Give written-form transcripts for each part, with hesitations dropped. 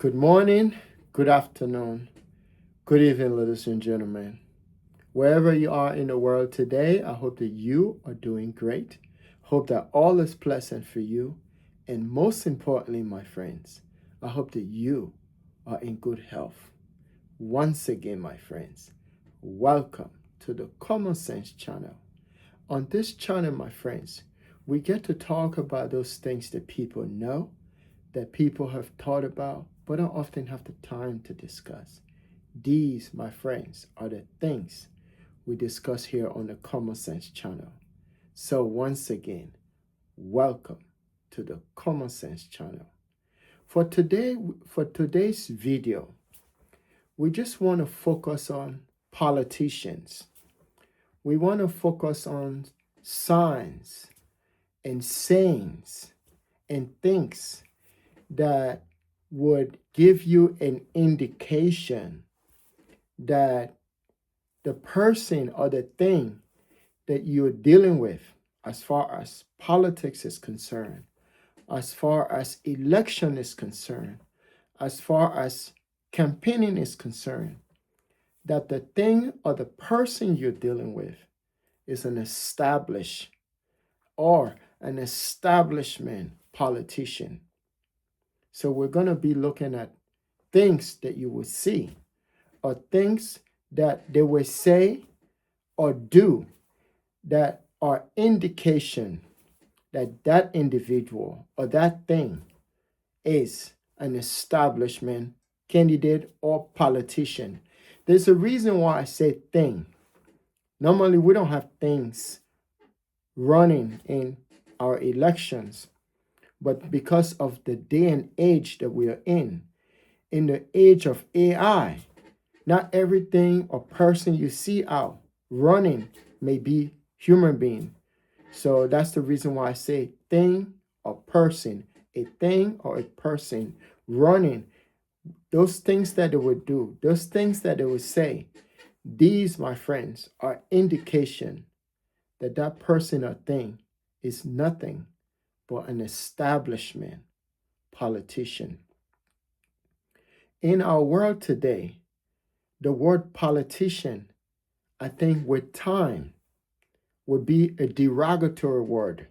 Good morning, good afternoon, good evening, ladies and gentlemen. Wherever you are in the world today, I hope that you are doing great. Hope that all is pleasant for you. And most importantly, my friends, I hope that you are in good health. Once again, my friends, welcome to the Common Sense channel. On this channel, my friends, we get to talk about those things that people know, that people have thought about, but don't often have the time to discuss. These, my friends, are the things we discuss here on the Common Sense channel. So once again, welcome to the Common Sense channel. For today's video, we just want to focus on politicians. We want to focus on signs and sayings and things that would give you an indication that the person or the thing that you're dealing with, as far as politics is concerned, as far as election is concerned, as far as campaigning is concerned, that the thing or the person you're dealing with is an established or an establishment politician. So we're going to be looking at things that you will see or things that they will say or do that are indication that that individual or that thing is an establishment candidate or politician. There's a reason why I say thing. Normally, we don't have things running in our elections, but because of the day and age that we are in the age of AI, not everything or person you see out running may be human being. So that's the reason why I say thing or person, a thing or a person running. Those things that they would do, those things that they would say, these, my friends, are indication that that person or thing is nothing but an establishment politician. In our world today, the word politician, I think with time, would be a derogatory word.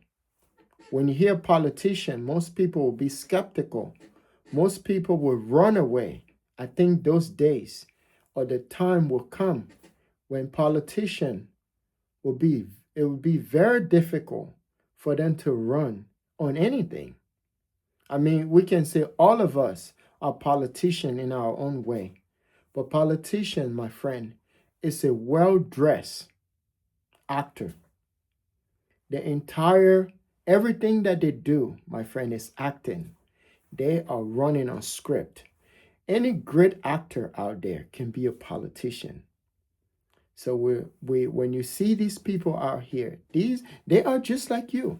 When you hear politician, most people will be skeptical. Most people will run away. I think those days or the time will come when politician it will be very difficult for them to run on anything. I mean, we can say all of us are politicians in our own way. But politician, my friend, is a well-dressed actor. Everything that they do, my friend, is acting. They are running on script. Any great actor out there can be a politician. So when you see these people out here, they are just like you.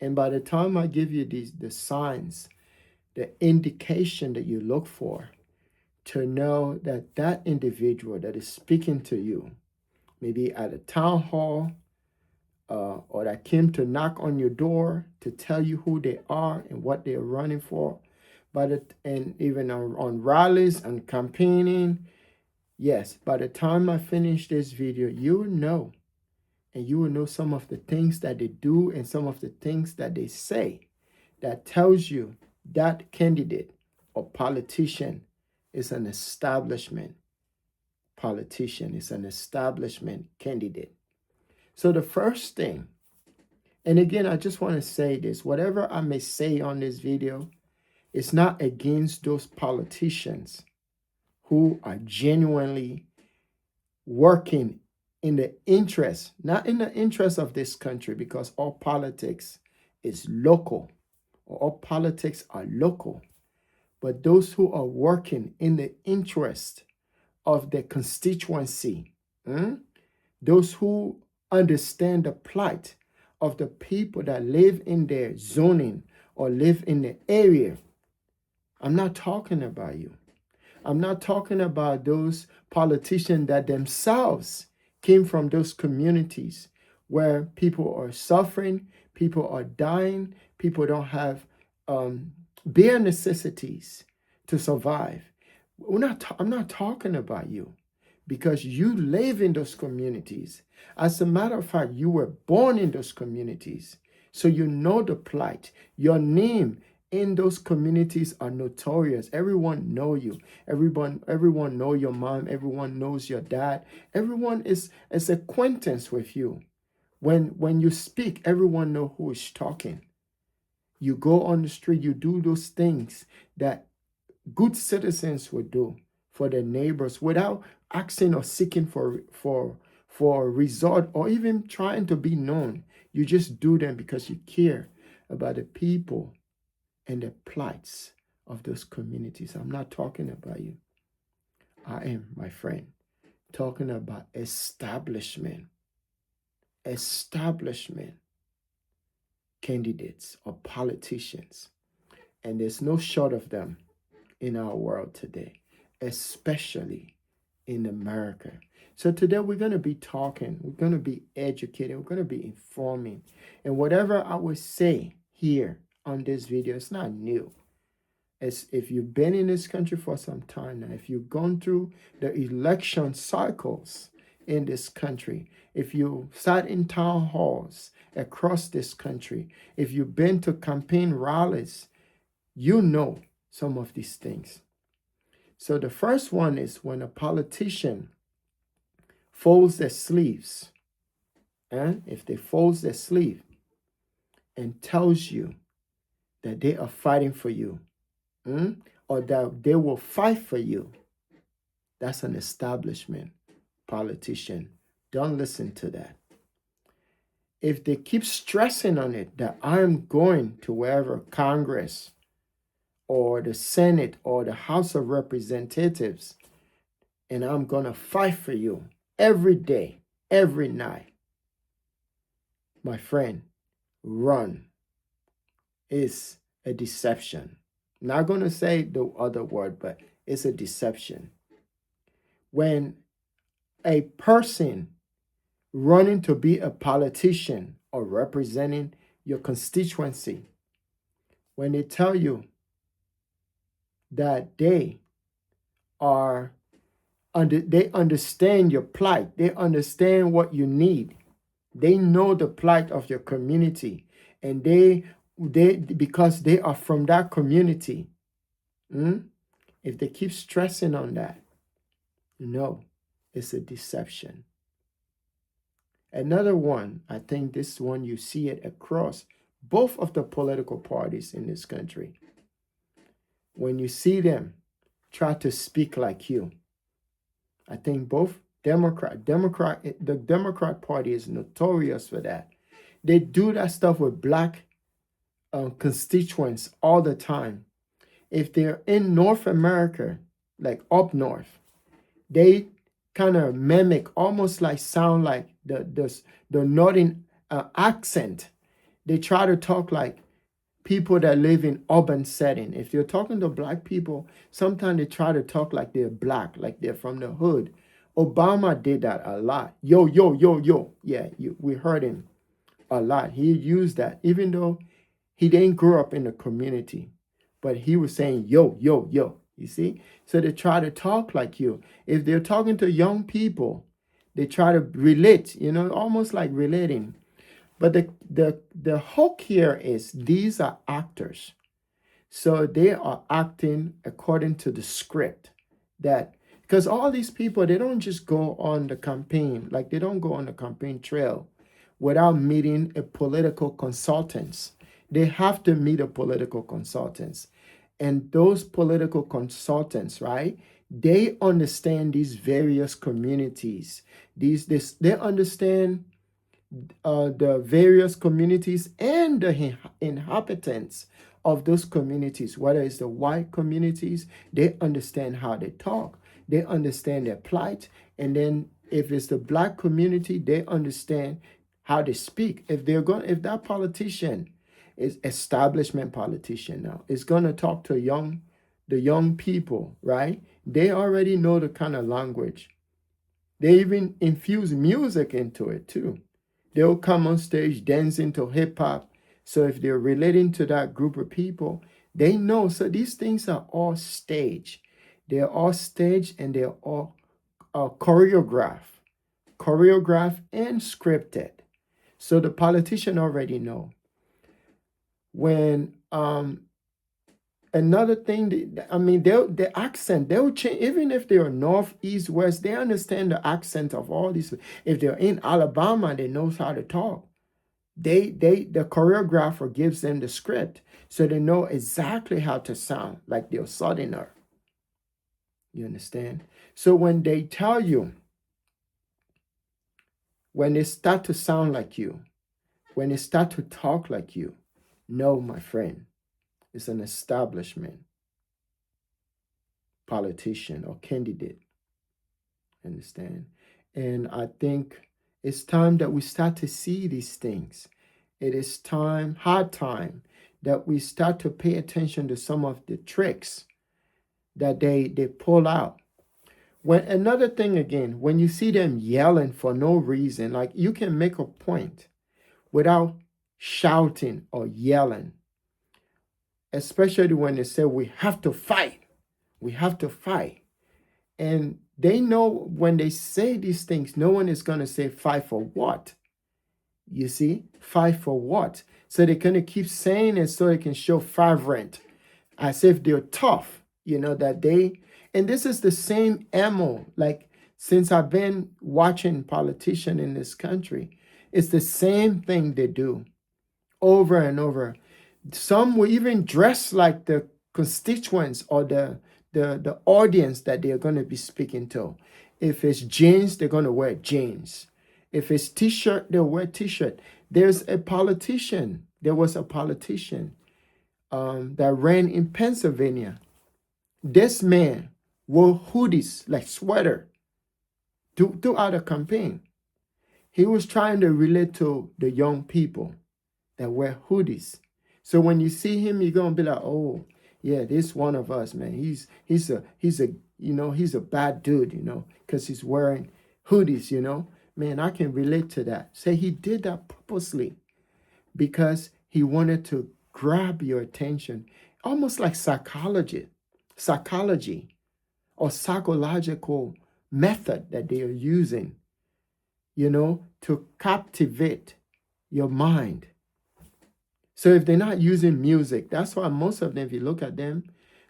And by the time I give you the signs, the indication that you look for to know that that individual that is speaking to you, maybe at a town hall, or that came to knock on your door to tell you who they are and what they're running for, and even on rallies and campaigning. Yes, by the time I finish this video, you will know, and you will know some of the things that they do and some of the things that they say that tells you that candidate or politician is an establishment politician, is an establishment candidate. So the first thing, and again, I just want to say this, whatever I may say on this video, it's not against those politicians who are genuinely working in the interest, not in the interest of this country, because all politics is local, or all politics are local, but those who are working in the interest of their constituency, those who understand the plight of the people that live in their zoning or live in the area. I'm not talking about you. I'm not talking about those politicians that themselves came from those communities where people are suffering, people are dying, people don't have bare necessities to survive. I'm not talking about you because you live in those communities. As a matter of fact, you were born in those communities. So you know the plight. Your name in those communities are notorious. Everyone know you. Everyone know your mom. Everyone knows your dad. Everyone is acquaintance with you. When you speak, everyone know who is talking. You go on the street, you do those things that good citizens would do for their neighbors without asking or seeking for a result or even trying to be known. You just do them because you care about the people and the plights of those communities. I'm not talking about you. I am, my friend, talking about establishment candidates or politicians. And there's no short of them in our world today, especially in America. So today we're going to be talking, we're going to be educating, we're going to be informing. And whatever I will say here on this video, it's not new. As if you've been in this country for some time now, if you've gone through the election cycles in this country, if you sat in town halls across this country, if you've been to campaign rallies, you know some of these things. So the first one is when a politician folds their sleeves, and if they fold their sleeve and tells you that they are fighting for you, or that they will fight for you, that's an establishment politician. Don't listen to that. If they keep stressing on it that I'm going to wherever Congress or the Senate or the House of Representatives, and I'm going to fight for you every day, every night, my friend, run. It's a deception. Not going to say the other word, but it's a deception. When a person running to be a politician or representing your constituency, when they tell you that they understand your plight, they understand what you need, they know the plight of your community, and they because they are from that community, if they keep stressing on that, it's a deception. Another one, I think this one you see it across both of the political parties in this country. When you see them try to speak like you, I think both the Democrat Party is notorious for that. They do that stuff with black constituents all the time. If they're in North America, like up north, they kind of mimic, almost like sound like the northern accent. They try to talk like people that live in urban setting. If you're talking to black people, sometimes they try to talk like they're black, like they're from the hood. Obama did that a lot. Yo, yo, yo, yo. Yeah, we heard him a lot. He used that, even though he didn't grow up in the community, but he was saying yo, yo, yo. You see? So they try to talk like you. If they're talking to young people, they try to relate, almost like relating. But the hook here is these are actors. So they are acting according to the script because all these people, they don't just go on the campaign, like they don't go on the campaign trail without meeting a political consultants. They have to meet a political consultants. And those political consultants, right, they understand these various communities. They understand the various communities and the inhabitants of those communities, whether it's the white communities, they understand how they talk. They understand their plight. And then if it's the black community, they understand how they speak. If that politician is establishment politician now, is going to talk to the young people, right? They already know the kind of language. They even infuse music into it too. They'll come on stage dancing to hip hop. So if they're relating to that group of people, They know. So these things are all staged. They're all staged and they're all choreographed and scripted. So the politician already know. When another thing, I mean, the accent, they'll change, even if they're north, east, west, they understand the accent of all these. If they're in Alabama, they know how to talk. The choreographer gives them the script, so they know exactly how to sound like they're southerner. You understand? So when they tell you, when they start to sound like you, when they start to talk like you, no, my friend, it's an establishment politician or candidate. Understand? And I think it's time that we start to see these things. It is time, hard time, that we start to pay attention to some of the tricks that they pull out. When another thing again, when you see them yelling for no reason, like you can make a point without shouting or yelling, especially when they say we have to fight. We have to fight. And they know when they say these things, no one is going to say fight for what? You see, fight for what? So they're going to keep saying it so they can show fervent, as if they're tough, that they, and this is the same ammo, like since I've been watching politicians in this country, it's the same thing they do over and over. Some will even dress like the constituents or the audience that they're going to be speaking to. If it's jeans, they're going to wear jeans. If it's t-shirt, they'll wear t-shirt. There was a politician that ran in Pennsylvania. This man wore hoodies, like sweater, throughout the campaign. He was trying to relate to the young people that wear hoodies. So when you see him, you're gonna be like, oh, yeah, this one of us, man. He's a bad dude, because he's wearing hoodies, Man, I can relate to that. Say he did that purposely because he wanted to grab your attention, almost like psychology or psychological method that they are using, to captivate your mind. So if they're not using music, that's why most of them, if you look at them,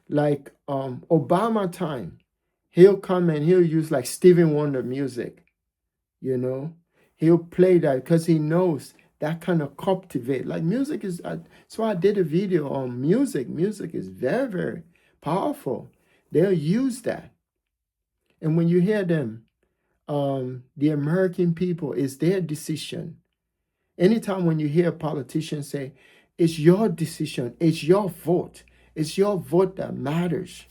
like Obama time, he'll come and he'll use like Stevie Wonder music, He'll play that because he knows that kind of captivate. Like music is, so I did a video on music. Music is very, very powerful. They'll use that. And when you hear them, the American people, it's their decision. Anytime when you hear a politician say, it's your decision, it's your vote that matters,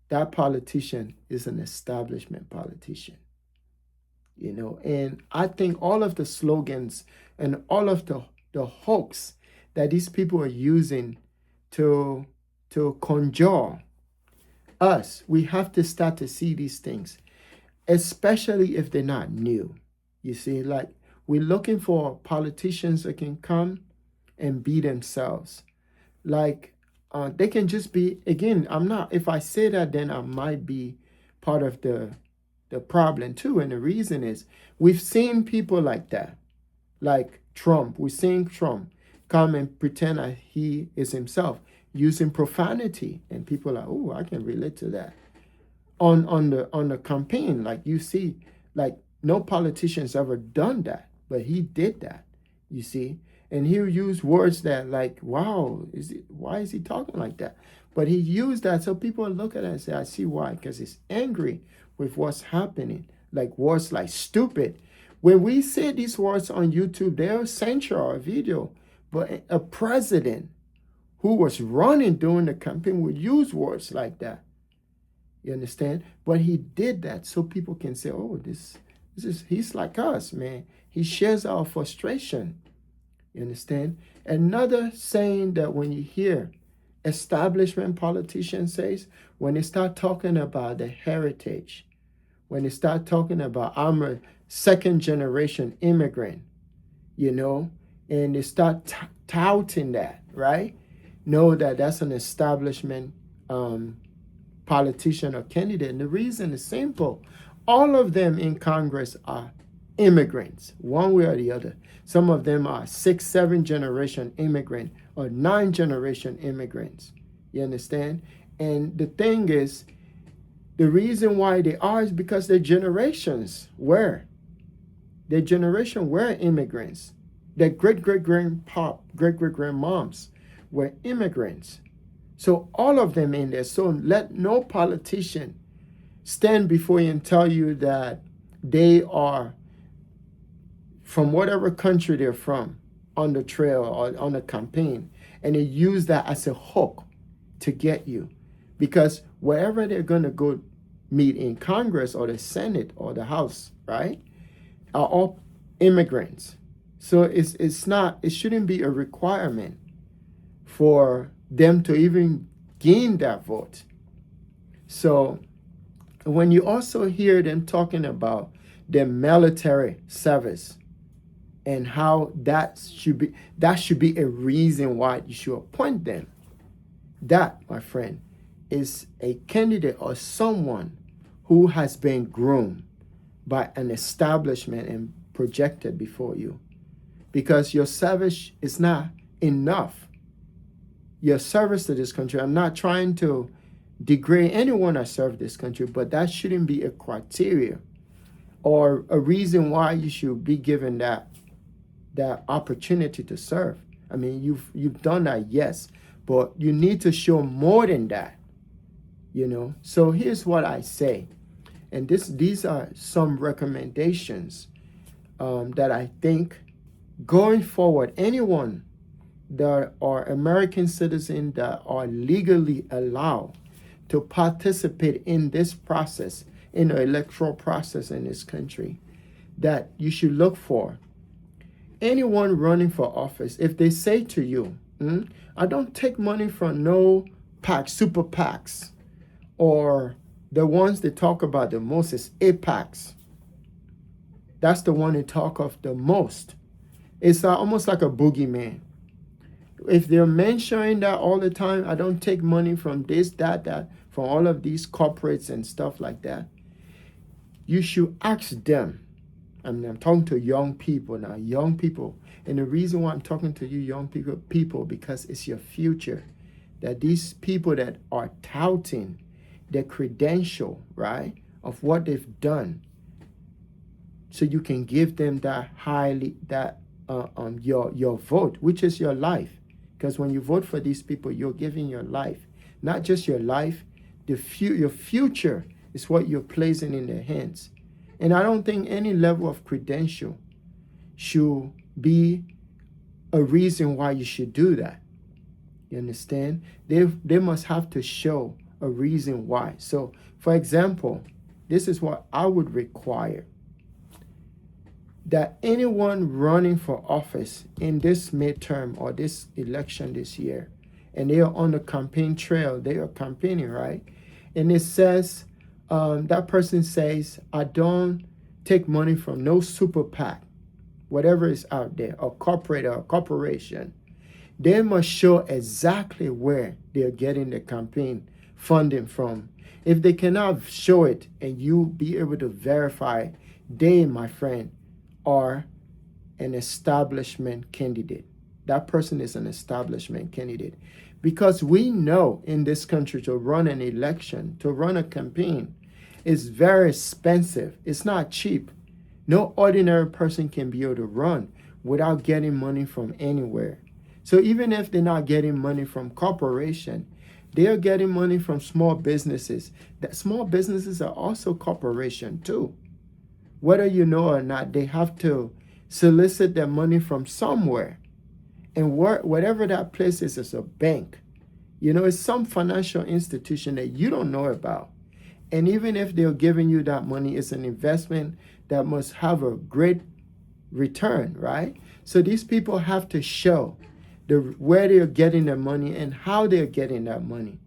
that politician is an establishment politician. And I think all of the slogans and all of the hoax that these people are using to conjure us, we have to start to see these things, especially if they're not new. You see, like we're looking for politicians that can come and be themselves. Like they can just be, again, if I say that, then I might be part of the problem too. And the reason is we've seen people like that, like Trump. We've seen Trump come and pretend that he is himself using profanity, and people are, oh, I can relate to that. On the campaign, like you see, like no politician's ever done that, but he did that, you see. And he'll use words that like, wow, why is he talking like that? But he used that so people look at it and say, I see why, because he's angry with what's happening. Like words like stupid. When we say these words on YouTube, they'll censor our video. But a president who was running during the campaign would use words like that. You understand? But he did that so people can say, oh, he's like us, man. He shares our frustration. You understand? Another saying that when you hear establishment politicians says, when they start talking about the heritage, when they start talking about I'm a second generation immigrant, and they start touting that, right? know that that's an establishment politician or candidate. And the reason is simple. All of them in Congress are immigrants, one way or the other. Some of them are 6, 7 generation immigrant or 9 generation immigrants. You understand? And the thing is, the reason why they are is because their generation were immigrants. Their great-great-grandmoms were immigrants. So all of them in there. So let no politician stand before you and tell you that they are from whatever country they're from on the trail or on the campaign, and they use that as a hook to get you. Because wherever they're going to go meet in Congress or the Senate or the House, right, are all immigrants. So it shouldn't be a requirement for them to even gain that vote. So when you also hear them talking about their military service and how that should be a reason why you should appoint them, that, my friend, is a candidate or someone who has been groomed by an establishment and projected before you. Because your service is not enough. Your service to this country, I'm not trying to degrade anyone that served this country, but that shouldn't be a criteria or a reason why you should be given that opportunity to serve. I mean, you've done that, yes, but you need to show more than that, you know. So here's what I say, and these are some recommendations that I think going forward, anyone that are American citizens that are legally allowed to participate in this process, in the electoral process in this country, that you should look for. Anyone running for office, if they say to you, I don't take money from no PAC, super PACs, or the ones they talk about the most is APACs. That's the one they talk of the most. It's almost like a boogeyman. If they're mentioning that all the time, I don't take money from this, that, from all of these corporates and stuff like that, you should ask them. I mean, I'm talking to young people now, young people. And the reason why I'm talking to you young people, because it's your future. That these people that are touting their credential, right, of what they've done, so you can give them your vote, which is your life. Because when you vote for these people, you're giving your life. Not just your life, your future is what you're placing in their hands. And I don't think any level of credential should be a reason why you should do that. You understand? They must have to show a reason why. So, for example, this is what I would require. That anyone running for office in this midterm or this election this year, and they are on the campaign trail, they are campaigning, right? And it says, that person says, I don't take money from no super PAC, whatever is out there, or corporate or corporation. They must show exactly where they're getting the campaign funding from. If they cannot show it and you be able to verify, they, my friend, are an establishment candidate. That person is an establishment candidate. Because we know in this country to run an election, to run a campaign, is very expensive. It's not cheap. No ordinary person can be able to run without getting money from anywhere. So even if they're not getting money from corporation, they are getting money from small businesses. That small businesses are also corporation too. Whether you know or not, they have to solicit their money from somewhere. And whatever that place is a bank. You know, it's some financial institution that you don't know about. And even if they're giving you that money, it's an investment that must have a great return, right? So these people have to show where they're getting their money and how they're getting that money.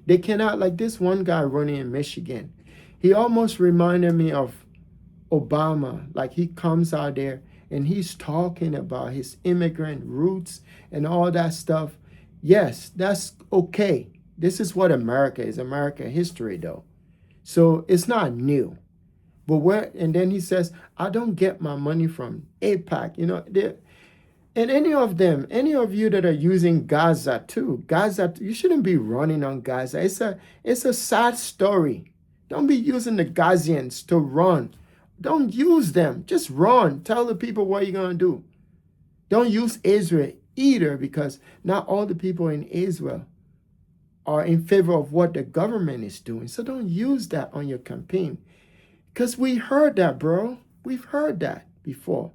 They cannot, like this one guy running in Michigan, he almost reminded me of Obama. Like he comes out there and he's talking about his immigrant roots and all that stuff. Yes, that's okay. This is what America is. America history, though. So it's not new. But where, and then he says, I don't get my money from AIPAC. You know, and any of them, any of you that are using Gaza too, Gaza, you shouldn't be running on Gaza. It's a sad story. Don't be using the Gazians to run. Don't use them. Just run. Tell the people what you're going to do. Don't use Israel either, because not all the people in Israel are in favor of what the government is doing. So don't use that on your campaign. Because we heard that, bro. We've heard that before.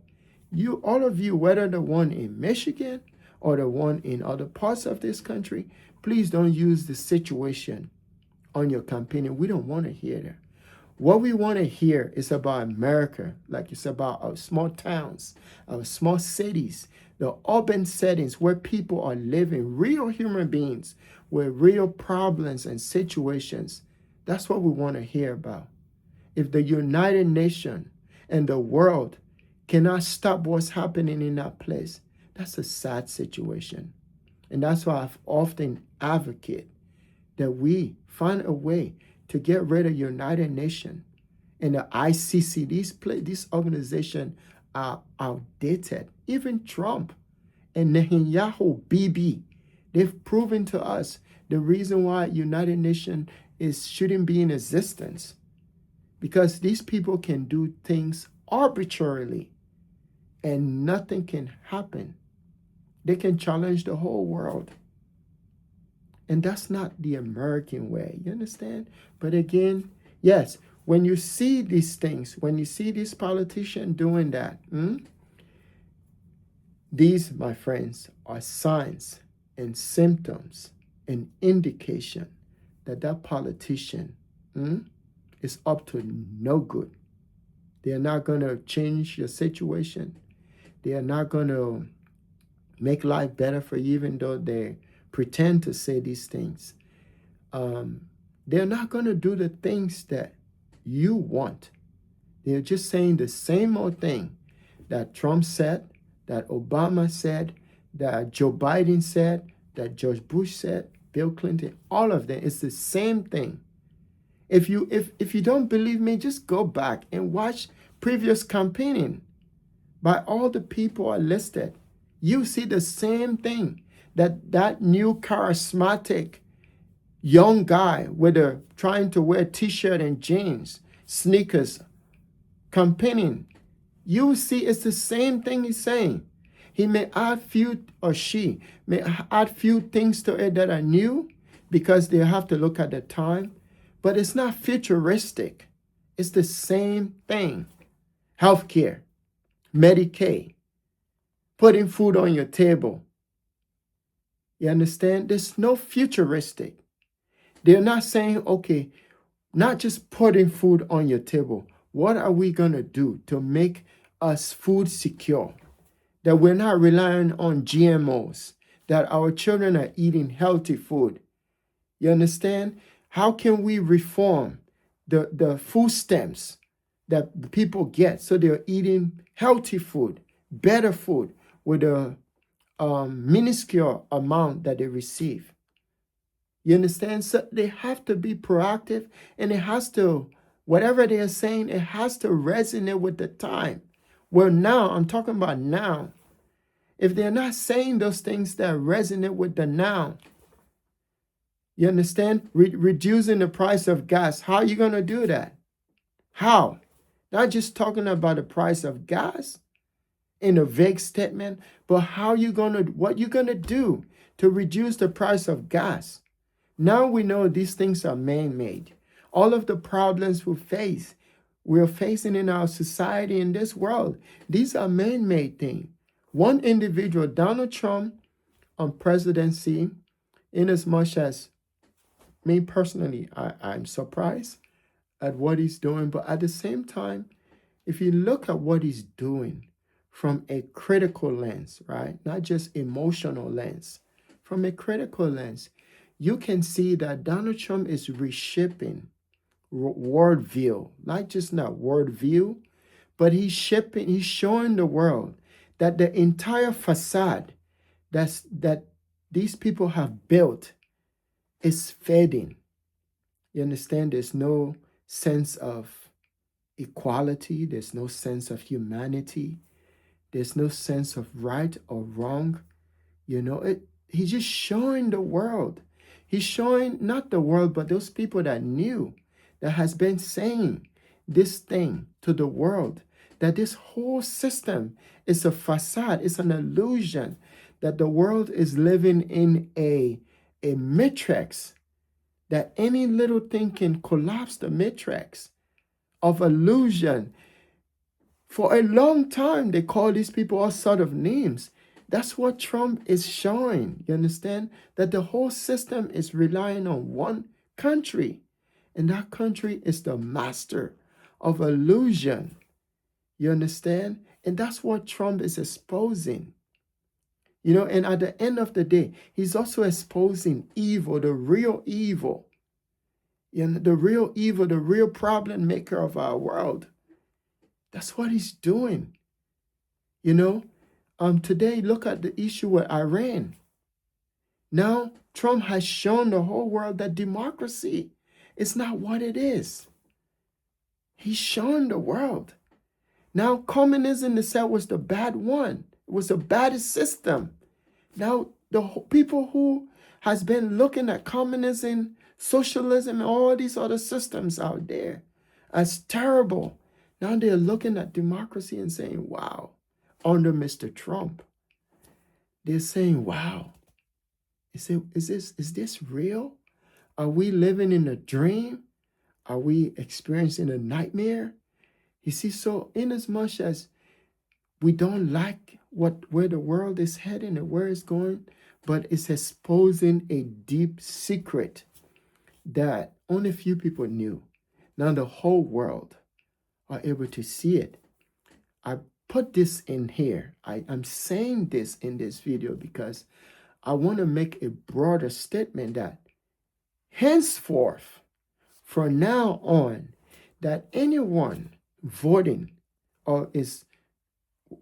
You, all of you, whether the one in Michigan or the one in other parts of this country, please don't use the situation on your campaign. We don't want to hear that. What we want to hear is about America, like it's about our small towns, our small cities, the urban settings where people are living, real human beings with real problems and situations. That's what we want to hear about. If the United Nations and the world cannot stop what's happening in that place, that's a sad situation. And that's why I've often advocate that we find a way to get rid of United Nations and the ICC. These organizations are outdated. Even Trump and Netanyahu, Bibi, they've proven to us the reason why United Nations shouldn't be in existence. Because these people can do things arbitrarily and nothing can happen. They can challenge the whole world. And that's not the American way. You understand? But again, yes, when you see these things, when you see these politicians doing that, these, my friends, are signs and symptoms and indication that that politician is up to no good. They are not going to change your situation. They are not going to make life better for you, even though they pretend to say these things. They're not going to do the things that you want. They're just saying the same old thing that Trump said, that Obama said, that Joe Biden said, that George Bush said, Bill Clinton, all of them. It's the same thing. If you don't believe me, just go back and watch previous campaigning by all the people are listed. You see the same thing, that new charismatic young guy trying to wear t-shirt and jeans, sneakers, campaigning. You see it's the same thing he's saying. He may add few, or she may add few things to it that are new because they have to look at the time. But it's not futuristic. It's the same thing. Healthcare, Medicaid, putting food on your table. You understand? There's no futuristic. They're not saying, okay, not just putting food on your table. What are we going to do to make us food secure? That we're not relying on GMOs, that our children are eating healthy food. You understand? How can we reform the food stamps that people get so they're eating healthy food, better food with a minuscule amount that they receive? You understand? So they have to be proactive, and it has to, whatever they are saying, it has to resonate with the time. Well, now, I'm talking about now. If they're not saying those things that resonate with the now, you understand? Reducing the price of gas. How are you going to do that? How? Not just talking about the price of gas in a vague statement, but what you going to do to reduce the price of gas? Now we know these things are man-made. All of the problems we're facing in our society, in this world, these are man-made things. One individual, Donald Trump, on presidency, in as much as me personally, I'm surprised at what he's doing. But at the same time, if you look at what he's doing from a critical lens, right? Not just emotional lens, from a critical lens, you can see that Donald Trump is reshaping worldview, not just worldview, but he's showing the world that the entire facade that these people have built is fading. You understand? There's no sense of equality. There's no sense of humanity. There's no sense of right or wrong. He's just showing the world. He's showing not the world, but those people that knew, that has been saying this thing to the world, that this whole system is a facade, it's an illusion, that the world is living in a matrix, that any little thing can collapse the matrix of illusion. For a long time, they call these people all sort of names. That's what Trump is showing. You understand? That the whole system is relying on one country. And that country is the master of illusion. You understand? And that's what Trump is exposing. And at the end of the day, he's also exposing evil, the real evil. The real evil, the real problem maker of our world. That's what he's doing. Today, look at the issue with Iran. Now, Trump has shown the whole world that democracy is not what it is. He's shown the world. Now, communism itself was the bad one. It was the baddest system. Now, the people who has been looking at communism, socialism, and all these other systems out there as terrible, now they're looking at democracy and saying, wow, under Mr. Trump, they're saying, wow, is this real? Are we living in a dream? Are we experiencing a nightmare? You see, so in as much as we don't like where the world is heading and where it's going, but it's exposing a deep secret that only few people knew. Now the whole world are able to see it. I put this in here. I'm saying this in this video because I want to make a broader statement that henceforth, from now on, that anyone voting or is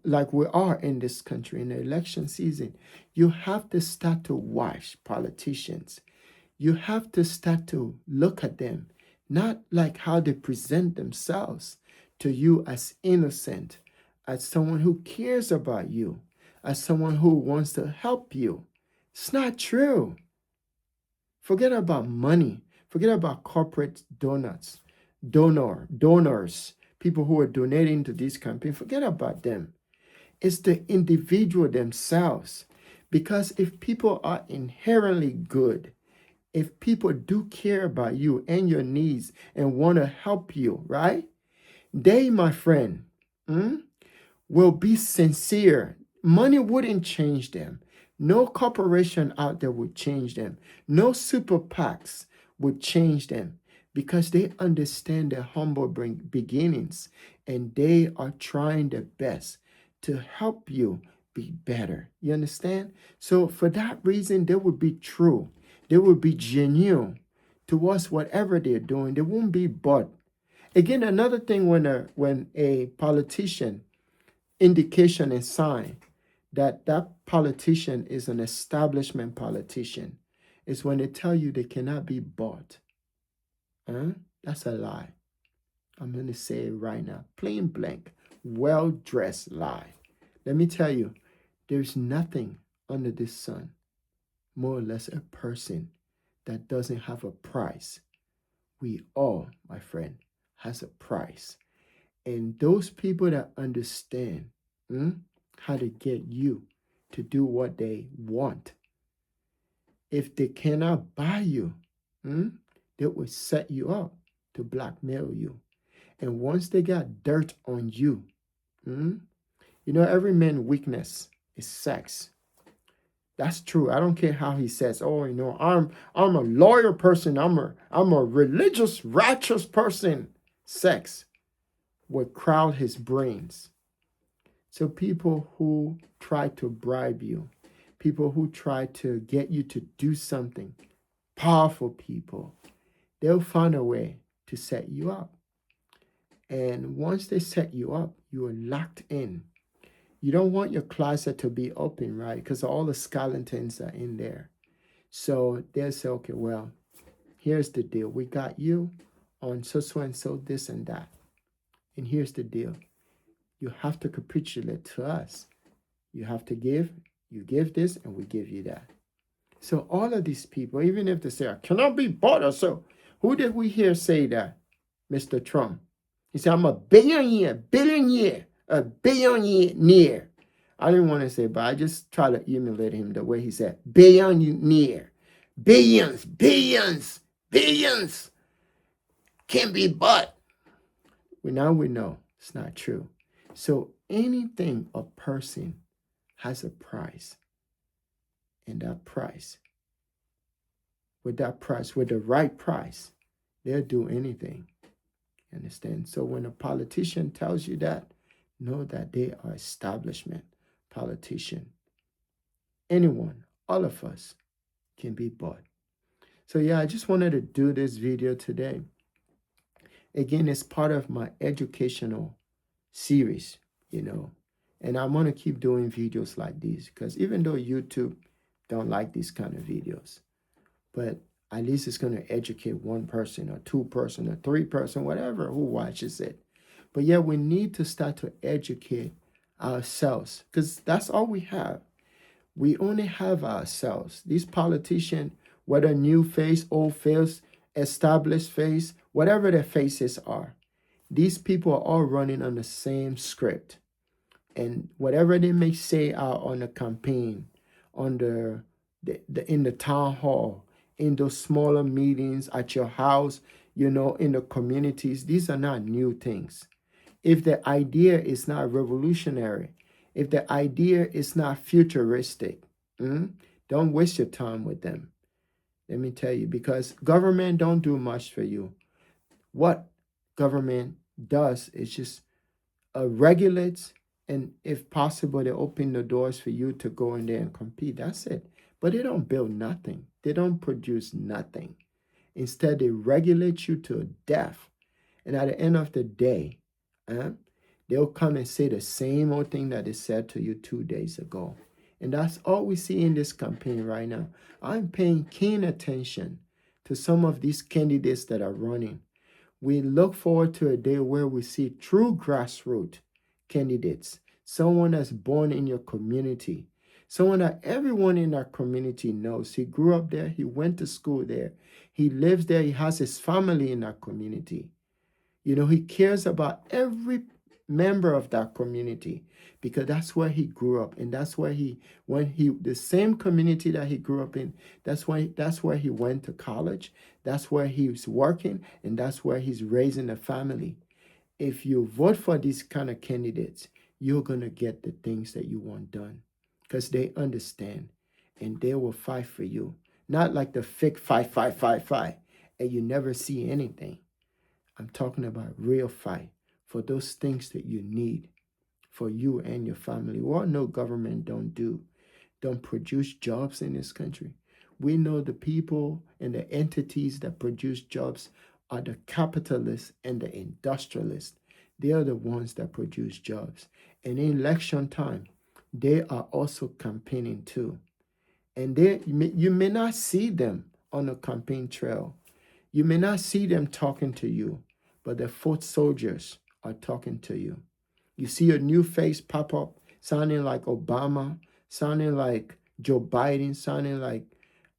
like we are in this country in the election season, you have to start to watch politicians. You have to start to look at them, not like how they present themselves to you as innocent, as someone who cares about you, as someone who wants to help you. It's not true. Forget about money. Forget about corporate donors, people who are donating to these campaigns. Forget about them. It's the individual themselves. Because if people are inherently good, if people do care about you and your needs and want to help you, right? They, my friend, will be sincere. Money wouldn't change them. No corporation out there would change them. No super PACs would change them because they understand their humble beginnings and they are trying their best to help you be better. You understand? So for that reason, they would be true. They would be genuine towards whatever they're doing. They won't be bought. Again, another thing when a politician indication and sign that politician is an establishment politician is when they tell you they cannot be bought. That's a lie. I'm going to say it right now. Plain blank, well-dressed lie. Let me tell you, there's nothing under this sun, more or less a person, that doesn't have a price. We all, my friend, has a price. And those people that understand how to get you to do what they want, if they cannot buy you, they will set you up to blackmail you. And once they got dirt on you, every man's weakness is sex. That's true. I don't care how he says, I'm a loyal person. I'm a religious, righteous person. Sex will crowd his brains. So people who try to bribe you, people who try to get you to do something, powerful people, they'll find a way to set you up. And once they set you up, you are locked in. You don't want your closet to be open, right? Because all the skeletons are in there. So they'll say, okay, well, here's the deal. We got you on so and so, this and that. And here's the deal. You have to capitulate to us. You have to give. You give this, and we give you that. So all of these people, even if they say, I cannot be bought or so, who did we hear say that? Mr. Trump. He said, I'm a billionaire, a billionaire. I didn't want to say, but I just try to emulate him the way he said, billionaire. Billions, billions, billions can be bought. Well, now we know it's not true. So anything a person has a price. And that price, with the right price, they'll do anything. Understand? So when a politician tells you that, know that they are establishment politician. Anyone, all of us, can be bought. So yeah, I just wanted to do this video today. Again, it's part of my educational series, and I'm going to keep doing videos like these, because even though YouTube don't like these kind of videos, but at least it's going to educate one person or two person or three person, whatever, who watches it. But yeah, we need to start to educate ourselves, because that's all we have. We only have ourselves. These politicians, whether new face, old face, established face, whatever their faces are, these people are all running on the same script. And whatever they may say out on the campaign, on in the town hall, in those smaller meetings at your house, in the communities, these are not new things. If the idea is not revolutionary, if the idea is not futuristic, don't waste your time with them. Let me tell you, because government don't do much for you. What government does is just regulates, and if possible, they open the doors for you to go in there and compete. That's it. But they don't build nothing. They don't produce nothing. Instead, they regulate you to death. And at the end of the day, they'll come and say the same old thing that they said to you 2 days ago. And that's all we see in this campaign right now. I'm paying keen attention to some of these candidates that are running. We look forward to a day where we see true grassroots candidates, someone that's born in your community, someone that everyone in our community knows. He grew up there, he went to school there, he lives there, he has his family in our community. He cares about every member of that community, because that's where he grew up, and that's where the same community that he grew up in, that's where he went to college, that's where he was working, and that's where he's raising a family. If you vote for these kind of candidates, you're going to get the things that you want done, because they understand, and they will fight for you. Not like the fake fight, and you never see anything. I'm talking about real fight for those things that you need for you and your family. What no government don't produce jobs in this country. We know the people and the entities that produce jobs are the capitalists and the industrialists. They are the ones that produce jobs. And in election time, they are also campaigning too. And you may not see them on the campaign trail. You may not see them talking to you, but the foot soldiers are talking to you. You see a new face pop up, sounding like Obama, sounding like Joe Biden, sounding like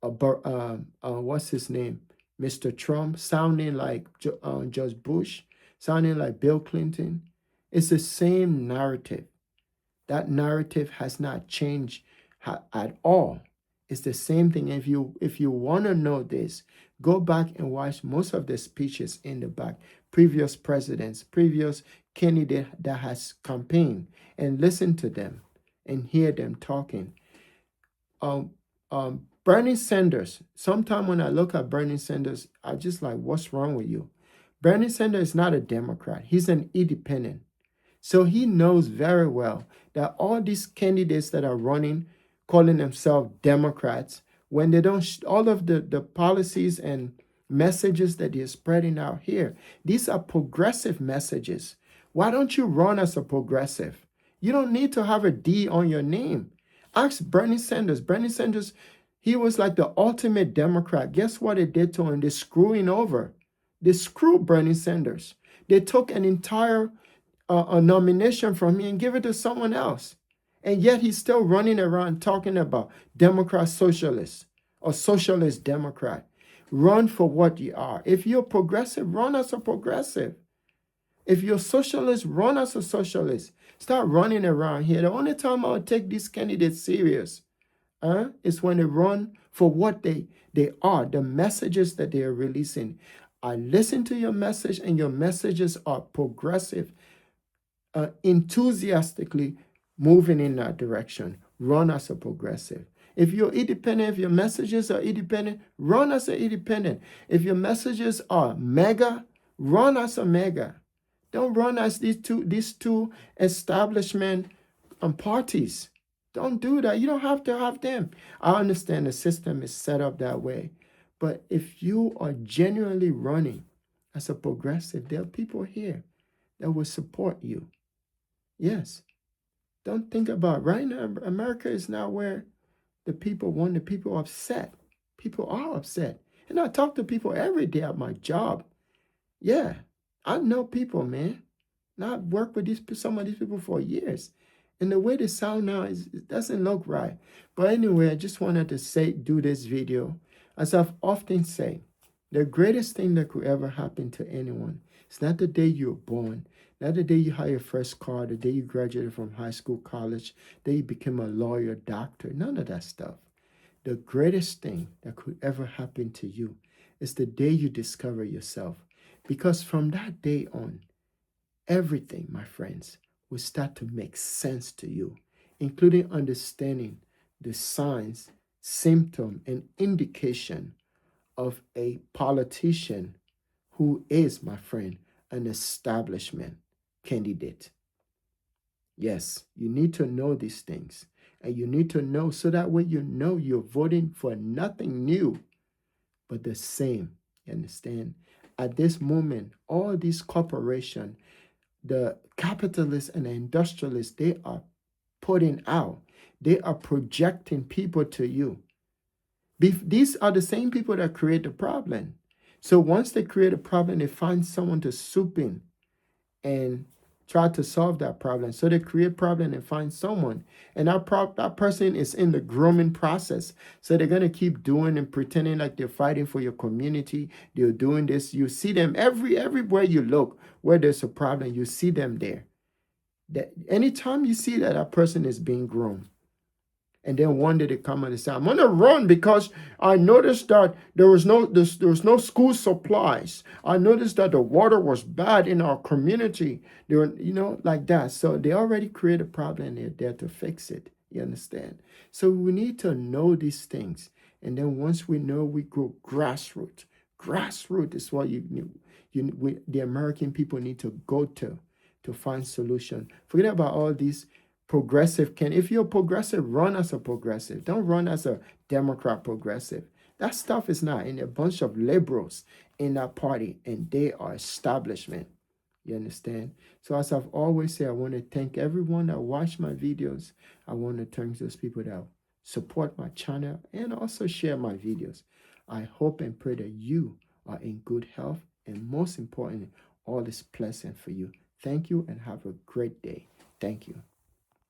what's his name, Mr. Trump, sounding like Judge Bush, sounding like Bill Clinton. It's the same narrative. That narrative has not changed at all. It's the same thing. If you want to know this, go back and watch most of the speeches in the back, previous presidents, previous candidate that has campaigned, and listen to them and hear them talking. Bernie Sanders, sometimes when I look at Bernie Sanders, I just like, what's wrong with you? Bernie Sanders is not a Democrat. He's an independent. So he knows very well that all these candidates that are running, calling themselves Democrats, when they don't, all of the policies and messages that they're spreading out here, these are progressive messages. Why don't you run as a progressive? You don't need to have a D on your name. Ask Bernie Sanders. Bernie Sanders, he was like the ultimate Democrat. Guess what they did to him? They screwing over. They screwed Bernie Sanders. They took an entire a nomination from me and give it to someone else. And yet he's still running around talking about Democrat socialists or socialist Democrat. Run for what you are. If you're progressive, run as a progressive. If you're socialist, run as a socialist. Start running around here. The only time I'll take these candidates serious is when they run for what they are, the messages that they are releasing. I listen to your message, and your messages are progressive, enthusiastically moving in that direction. Run as a progressive. If you're independent, if your messages are independent, run as an independent. If your messages are mega, run as a mega. Don't run as these two establishment parties. Don't do that. You don't have to have them. I understand the system is set up that way. But if you are genuinely running as a progressive, there are people here that will support you. Yes. Don't think about right now. America is now where the people want, the people are upset. People are upset. And I talk to people every day at my job. Yeah. I know people, man. Now I've worked with some of these people for years. And the way they sound now it doesn't look right. But anyway, I just wanted to do this video. As I've often said, the greatest thing that could ever happen to anyone is not the day you're born, not the day you had your first car, the day you graduated from high school, college, the day you became a lawyer, doctor, none of that stuff. The greatest thing that could ever happen to you is the day you discover yourself. Because from that day on, everything, my friends, will start to make sense to you, including understanding the signs, symptom, and indication of a politician who is, my friend, an establishment candidate. Yes, you need to know these things. And you need to know so that way you know you're voting for nothing new, but the same. You understand? At this moment, all these corporations, the capitalists and the industrialists, they are putting out, they are projecting people to you. These are the same people that create the problem. So once they create a problem, they find someone to soup in and try to solve that problem. So they create problem and find someone. And that person is in the grooming process. So they're going to keep doing and pretending like they're fighting for your community. They're doing this. You see them everywhere you look where there's a problem, you see them there. That anytime you see that person is being groomed. And then one day they come and they say, I'm going to run because I noticed that there was no school supplies. I noticed that the water was bad in our community. They were, like that. So they already create a problem and they're there to fix it. You understand? So we need to know these things. And then once we know, we go grassroots. Grassroots is what the American people need to go to find solution. Forget about all these progressive if you're progressive, run as a progressive. Don't run as a Democrat progressive. That stuff is not in a bunch of liberals in that party, and they are establishment. You understand? So as I've always said, I want to thank everyone that watched my videos. I want to thank those people that support my channel and also share my videos. I hope and pray that you are in good health, and most importantly, all is pleasant for you. Thank you and have a great day. Thank you.